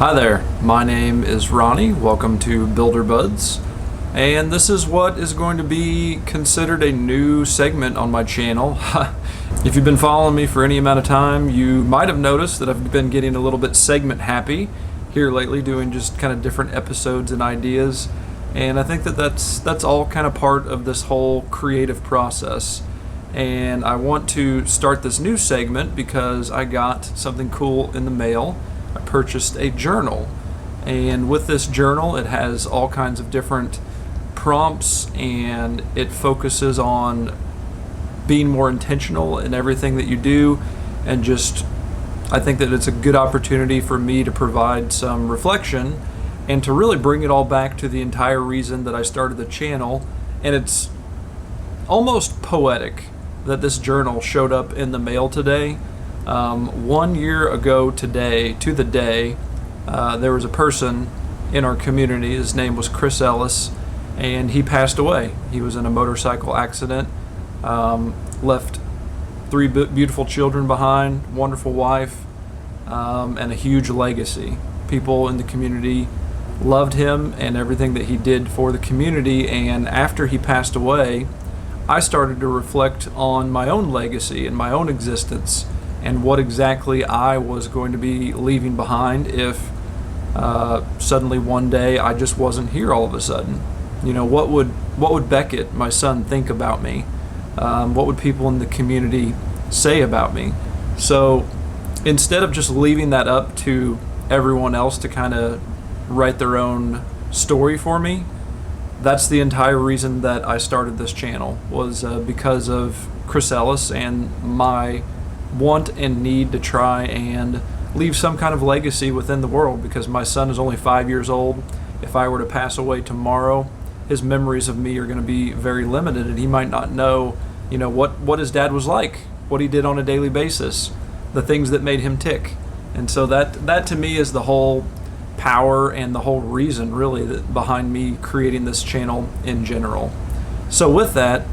Hi there, my name is Ronnie. Welcome to Builder Buds, and this is what is going to be considered a new segment on my channel. If you've been following me for any amount of time, you might have noticed that I've been getting a little bit segment happy here lately, doing just kind of different episodes and ideas, and I think that's all kind of part of this whole creative process. And I want to start this new segment because I got something cool in the mail. I purchased a journal, and with this journal it has all kinds of different prompts, and it focuses on being more intentional in everything that you do, and just I think that it's a good opportunity for me to provide some reflection and to really bring it all back to the entire reason that I started the channel. And it's almost poetic that this journal showed up in the mail today. 1 year ago today, to the day, there was a person in our community. His name was Ellis, and he passed away. He was in a motorcycle accident, left three beautiful children behind, wonderful wife, and a huge legacy. People in the community loved him and everything that he did for the community. And after he passed away, I started to reflect on my own legacy and my own existence, and what exactly I was going to be leaving behind if suddenly one day I just wasn't here all of a sudden. You know, what would Beckett, my son, think about me? What would people in the community say about me? So instead of just leaving that up to everyone else to kind of write their own story for me, that's the entire reason that I started this channel, was because of Ellis and my want and need to try and leave some kind of legacy within the world, because my son is only 5 years old. If I were to pass away tomorrow, his memories of me are going to be very limited, and he might not know, what his dad was like, what he did on a daily basis, the things that made him tick. And so that to me is the whole power and the whole reason really behind me creating this channel in general. So with that,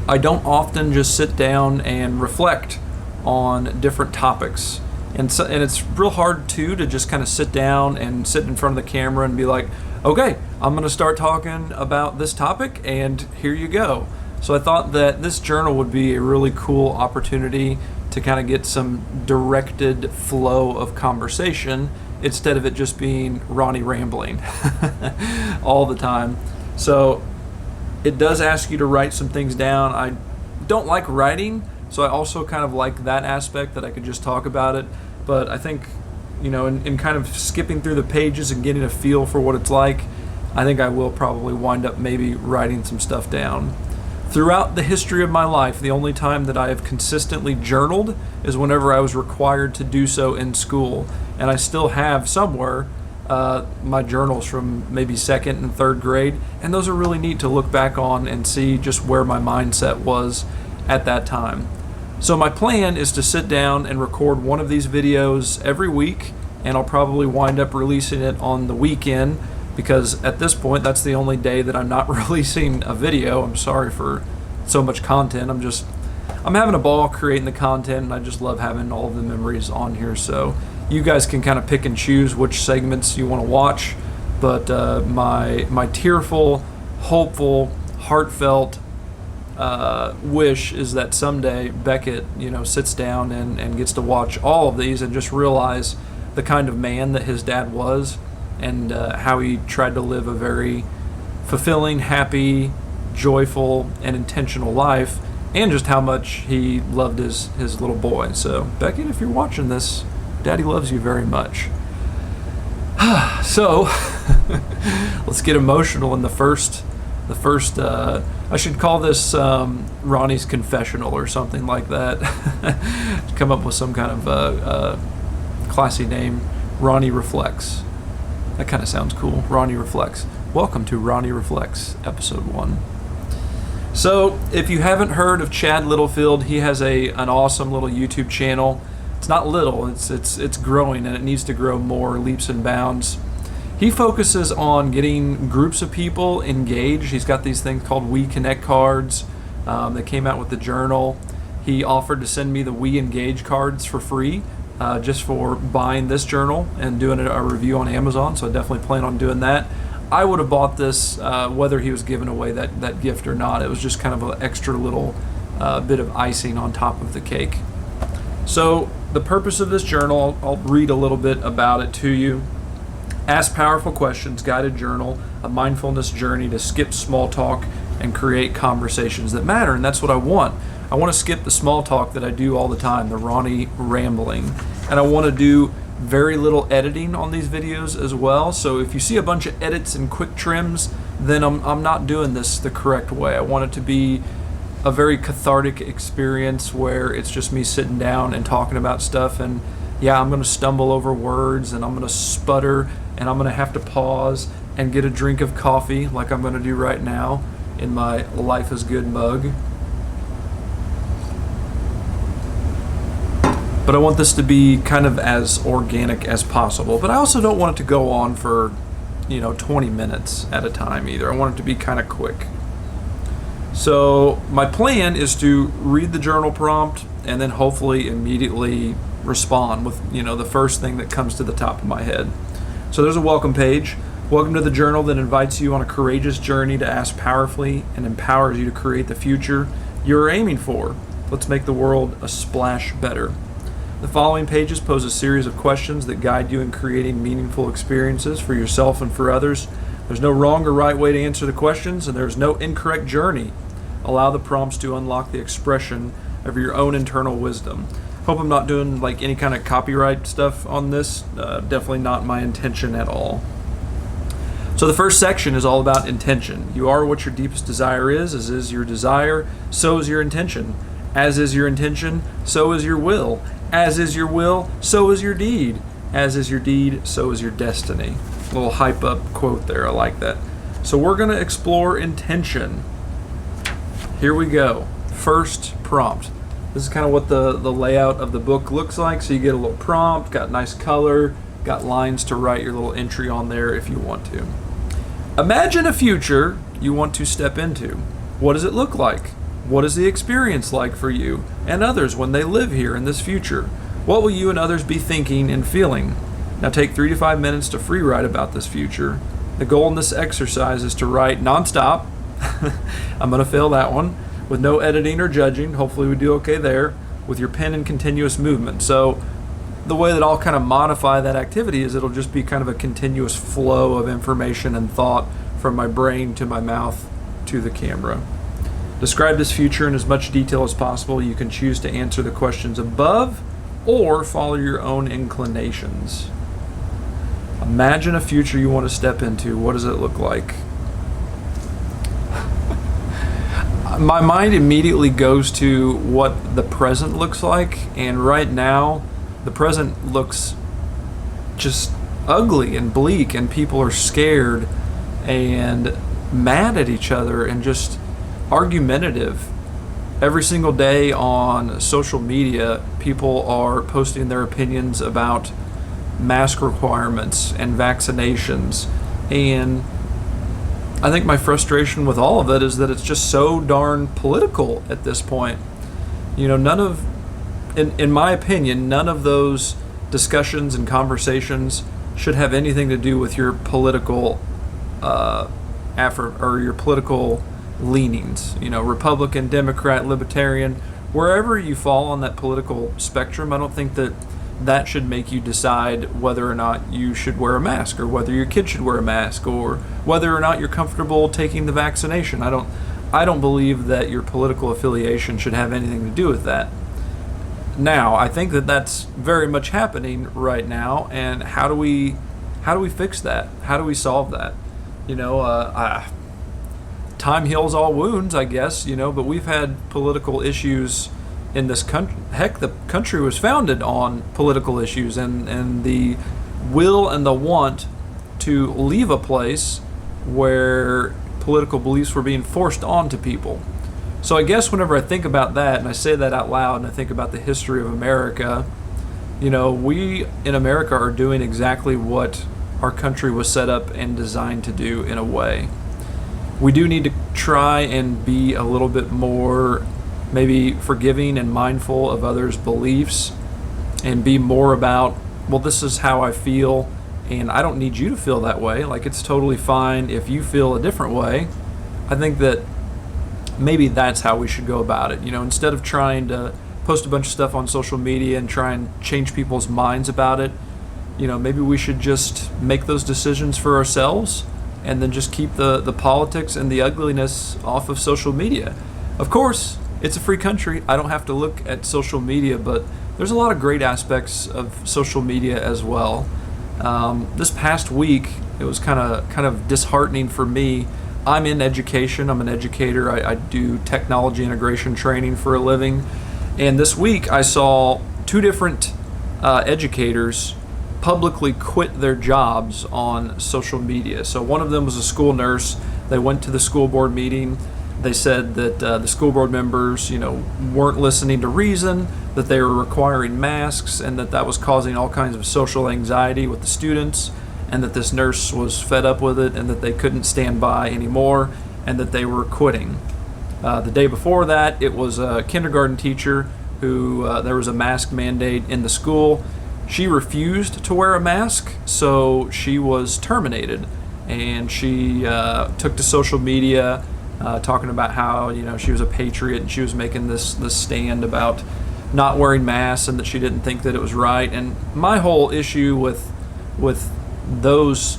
I don't often just sit down and reflect on different topics, and it's real hard too to just kind of sit down and sit in front of the camera and be like, okay, I'm going to start talking about this topic, and here you go. So I thought that this journal would be a really cool opportunity to kind of get some directed flow of conversation instead of it just being Ronnie rambling all the time. So it does ask you to write some things down. I don't like writing, so I also kind of like that aspect, that I could just talk about it. But I think, in kind of skipping through the pages and getting a feel for what it's like, I think I will probably wind up maybe writing some stuff down. Throughout the history of my life, the only time that I have consistently journaled is whenever I was required to do so in school. And I still have somewhere my journals from maybe second and third grade, and those are really neat to look back on and see just where my mindset was at that time. So my plan is to sit down and record one of these videos every week, and I'll probably wind up releasing it on the weekend, because at this point that's the only day that I'm not releasing a video. I'm sorry for so much content. I'm having a ball creating the content, and I just love having all of the memories on here. So you guys can kind of pick and choose which segments you want to watch, but my tearful, hopeful, heartfelt wish is that someday Beckett, sits down and gets to watch all of these and just realize the kind of man that his dad was, and how he tried to live a very fulfilling, happy, joyful, and intentional life, and just how much he loved his little boy. So Beckett, if you're watching this, Daddy loves you very much. So let's get emotional in the first I should call this Ronnie's confessional or something like that. Come up with some kind of classy name. Ronnie Reflects. That kind of sounds cool. Ronnie Reflects. Welcome to Ronnie Reflects, episode 1. So if you haven't heard of Chad Littlefield, he has an awesome little YouTube channel. It's not little, it's growing, and it needs to grow more, leaps and bounds. He focuses on getting groups of people engaged. He's got these things called We Connect cards that came out with the journal. He offered to send me the We Engage cards for free, just for buying this journal and doing a review on Amazon, so I definitely plan on doing that. I would have bought this whether he was giving away that gift or not. It was just kind of an extra little bit of icing on top of the cake. So the purpose of this journal, I'll read a little bit about it to you. Ask powerful questions, guided journal, a mindfulness journey to skip small talk and create conversations that matter. And that's what I want. I want to skip the small talk that I do all the time, the Ronnie rambling. And I want to do very little editing on these videos as well. So if you see a bunch of edits and quick trims, then I'm not doing this the correct way. I want it to be a very cathartic experience where it's just me sitting down and talking about stuff. And yeah, I'm going to stumble over words, and I'm going to sputter, and I'm going to have to pause and get a drink of coffee like I'm going to do right now in my Life is Good mug. But I want this to be kind of as organic as possible. But I also don't want it to go on for, 20 minutes at a time either. I want it to be kind of quick. So my plan is to read the journal prompt and then hopefully immediately respond with, the first thing that comes to the top of my head. So there's a welcome page. Welcome to the journal that invites you on a courageous journey to ask powerfully and empowers you to create the future you're aiming for. Let's make the world a splash better. The following pages pose a series of questions that guide you in creating meaningful experiences for yourself and for others. There's no wrong or right way to answer the questions, and there's no incorrect journey. Allow the prompts to unlock the expression of your own internal wisdom. Hope I'm not doing like any kind of copyright stuff on this. Definitely not my intention at all. So the first section is all about intention. You are what your deepest desire is. As is your desire, so is your intention. As is your intention, so is your will. As is your will, so is your deed. As is your deed, so is your destiny. A little hype up quote there. I like that. So we're going to explore intention. Here we go. First prompt. This is kind of what the layout of the book looks like. So you get a little prompt, got nice color, got lines to write your little entry on there if you want to. Imagine a future you want to step into. What does it look like? What is the experience like for you and others when they live here in this future? What will you and others be thinking and feeling? Now take 3 to 5 minutes to free write about this future. The goal in this exercise is to write nonstop. I'm going to fail that one. With no editing or judging. Hopefully we do okay there. With your pen in continuous movement. So the way that I'll kind of modify that activity is it'll just be kind of a continuous flow of information and thought from my brain to my mouth to the camera. Describe this future in as much detail as possible. You can choose to answer the questions above or follow your own inclinations. Imagine a future you want to step into. What does it look like? My mind immediately goes to what the present looks like, and right now the present looks just ugly and bleak, and people are scared and mad at each other and just argumentative. Every single day on social media, people are posting their opinions about mask requirements and vaccinations, and I think my frustration with all of it is that it's just so darn political at this point. In my opinion, none of those discussions and conversations should have anything to do with your political or your political leanings. Republican, Democrat, Libertarian, wherever you fall on that political spectrum. I don't think that should make you decide whether or not you should wear a mask, or whether your kid should wear a mask, or whether or not you're comfortable taking the vaccination. I don't believe that your political affiliation should have anything to do with that. Now, I think that that's very much happening right now, and how do we fix that? How do we solve that? Time heals all wounds, I guess, but we've had political issues in this country. Heck, the country was founded on political issues and the will and the want to leave a place where political beliefs were being forced onto people. So I guess whenever I think about that, and I say that out loud, and I think about the history of America, we in America are doing exactly what our country was set up and designed to do in a way. We do need to try and be a little bit more maybe forgiving and mindful of others' beliefs, and be more about, well, this is how I feel, and I don't need you to feel that way. Like, it's totally fine if you feel a different way. I think that maybe that's how we should go about it. Instead of trying to post a bunch of stuff on social media and try and change people's minds about it, maybe we should just make those decisions for ourselves and then just keep the politics and the ugliness off of social media. Of course, it's a free country. I don't have to look at social media, but there's a lot of great aspects of social media as well. This past week, it was kind of disheartening for me. I'm in education. I'm an educator. I do technology integration training for a living. And this week, I saw two different educators publicly quit their jobs on social media. So one of them was a school nurse. They went to the school board meeting. They said that the school board members, weren't listening to reason, that they were requiring masks, and that was causing all kinds of social anxiety with the students, and that this nurse was fed up with it, and that they couldn't stand by anymore, and that they were quitting. The day before that, it was a kindergarten teacher who there was a mask mandate in the school. She refused to wear a mask, so she was terminated, and she took to social media talking about how she was a patriot and she was making this stand about not wearing masks and that she didn't think that it was right. And my whole issue with those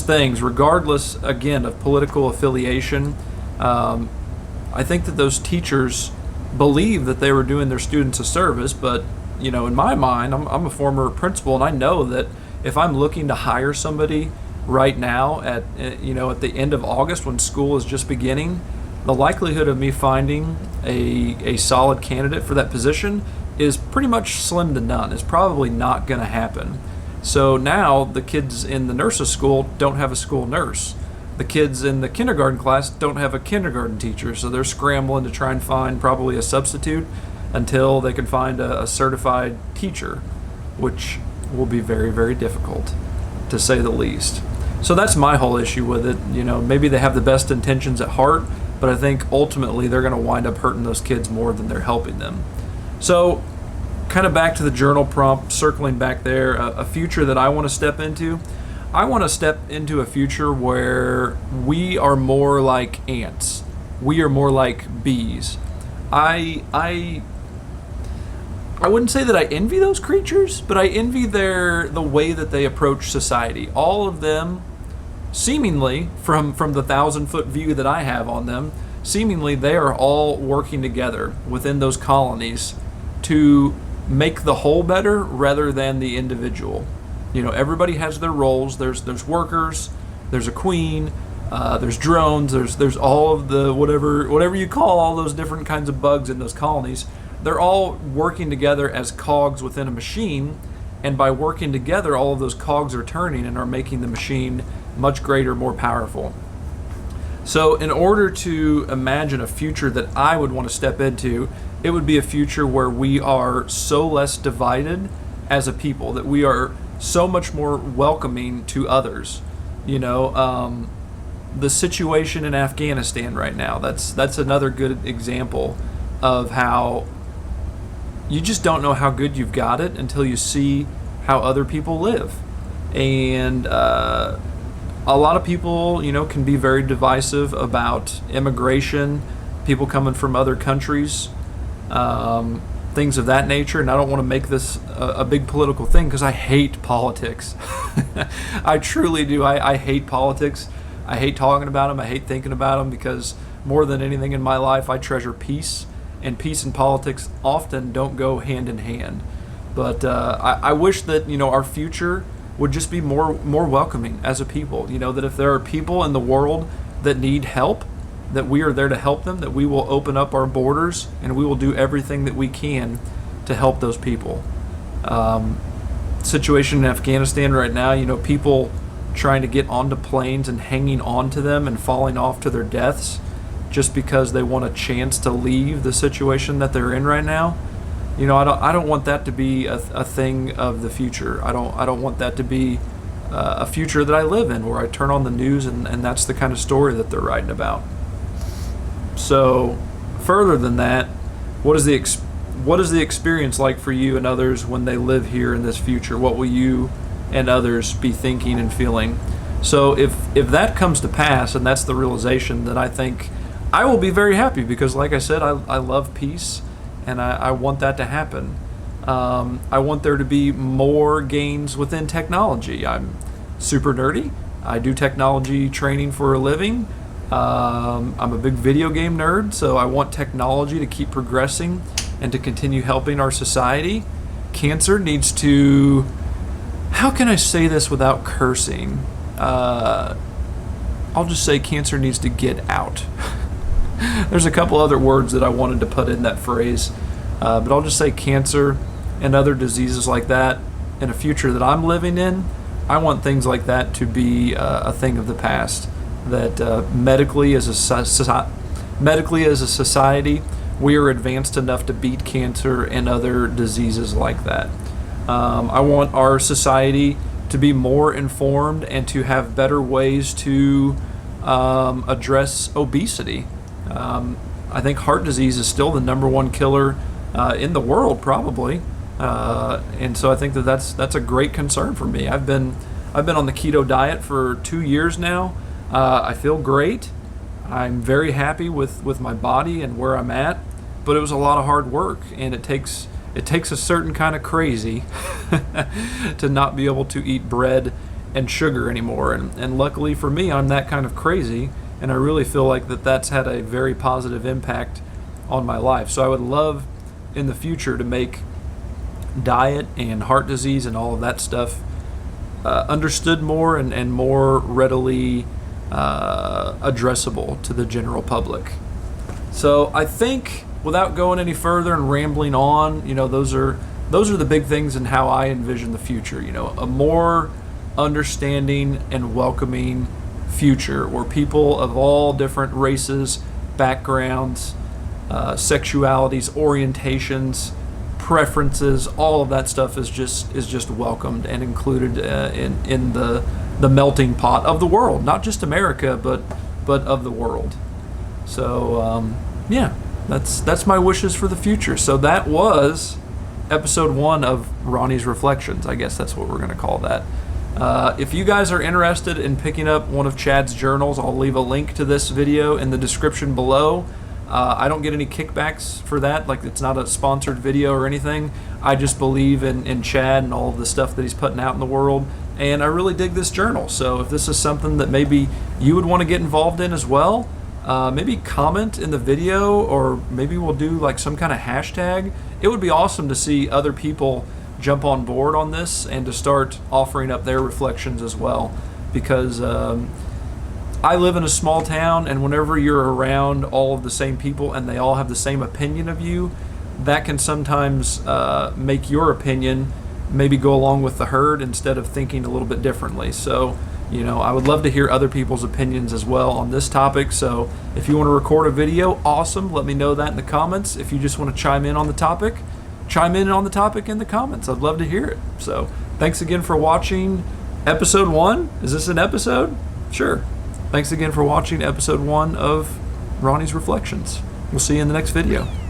things, regardless again of political affiliation, I think that those teachers believe that they were doing their students a service, but in my mind, I'm a former principal, and I know that if I'm looking to hire somebody right now at the end of August when school is just beginning, the likelihood of me finding a solid candidate for that position is pretty much slim to none. It's probably not going to happen. So now the kids in the nurse's school don't have a school nurse. The kids in the kindergarten class don't have a kindergarten teacher, so they're scrambling to try and find probably a substitute until they can find a certified teacher, which will be very, very difficult, to say the least. So that's my whole issue with it. Maybe they have the best intentions at heart, but I think ultimately they're going to wind up hurting those kids more than they're helping them. So kind of back to the journal prompt, circling back there, a future that I want to step into. I want to step into a future where we are more like ants. We are more like bees. I wouldn't say that I envy those creatures, but I envy the way that they approach society. All of them, seemingly, from the 1,000-foot view that I have on them, seemingly they are all working together within those colonies to make the whole better rather than the individual. Everybody has their roles. There's workers, there's a queen, there's drones, there's all of the whatever you call all those different kinds of bugs in those colonies. They're all working together as cogs within a machine, and by working together, all of those cogs are turning and are making the machine much greater, more powerful. So in order to imagine a future that I would want to step into, it would be a future where we are so less divided as a people, that we are so much more welcoming to others. The situation in Afghanistan right now, that's another good example of how you just don't know how good you've got it until you see how other people live. And a lot of people, can be very divisive about immigration, people coming from other countries, things of that nature. And I don't want to make this a big political thing because I hate politics. I truly do. I hate politics. I hate talking about them. I hate thinking about them because more than anything in my life, I treasure peace. And peace and politics often don't go hand in hand. But I wish that our future would just be more welcoming as a people. That if there are people in the world that need help, that we are there to help them, that we will open up our borders and we will do everything that we can to help those people. Situation in Afghanistan right now, people trying to get onto planes and hanging on to them and falling off to their deaths just because they want a chance to leave the situation that they're in right now. I don't want that to be a thing of the future. I don't want that to be a future that I live in, where I turn on the news and that's the kind of story that they're writing about. So further than that, what is the what is the experience like for you and others when they live here in this future? What will you and others be thinking and feeling? So if that comes to pass and that's the realization, then I think I will be very happy, because like I said, I love peace, and I want that to happen. I want there to be more gains within technology. I'm super nerdy. I do technology training for a living. I'm a big video game nerd, so I want technology to keep progressing and to continue helping our society. Cancer needs to, how can I say this without cursing? I'll just say cancer needs to get out. There's a couple other words that I wanted to put in that phrase, but I'll just say cancer and other diseases like that in a future that I'm living in. I want things like that to be a thing of the past. That medically as a society, we are advanced enough to beat cancer and other diseases like that. I want our society to be more informed and to have better ways to address obesity. I think heart disease is still the #1 killer in the world, probably. And so I think that's a great concern for me. I've been on the keto diet for 2 years now. I feel great. I'm very happy with my body and where I'm at, but it was a lot of hard work, and it takes a certain kind of crazy to not be able to eat bread and sugar anymore. And luckily for me, I'm that kind of crazy, and I really feel like that's had a very positive impact on my life. So I would love in the future to make diet and heart disease and all of that stuff understood more and more readily addressable to the general public. So I think, without going any further and rambling on, those are the big things in how I envision the future. A more understanding and welcoming future where people of all different races, backgrounds, sexualities, orientations, preferences, all of that stuff is just welcomed and included in the melting pot of the world, not just America, but of the world. So yeah, that's my wishes for the future. So that was episode 1 of Ronnie's Reflections. I guess that's what we're going to call that. If you guys are interested in picking up one of Chad's journals, I'll leave a link to this video in the description below. I don't get any kickbacks for that. Like, it's not a sponsored video or anything. I just believe in Chad and all of the stuff that he's putting out in the world, and I really dig this journal. So if this is something that maybe you would want to get involved in as well, maybe comment in the video, or maybe we'll do like some kind of hashtag. It would be awesome to see other people jump on board on this and to start offering up their reflections as well, because I live in a small town, and whenever you're around all of the same people and they all have the same opinion of you, that can sometimes make your opinion maybe go along with the herd instead of thinking a little bit differently. So, I would love to hear other people's opinions as well on this topic. So if you want to record a video, awesome. Let me know that in the comments. If you just want to chime in on the topic in the comments. I'd love to hear it. So thanks again for watching episode 1. Is this an episode? Sure. Thanks again for watching episode 1 of Ronnie's Reflections. We'll see you in the next video.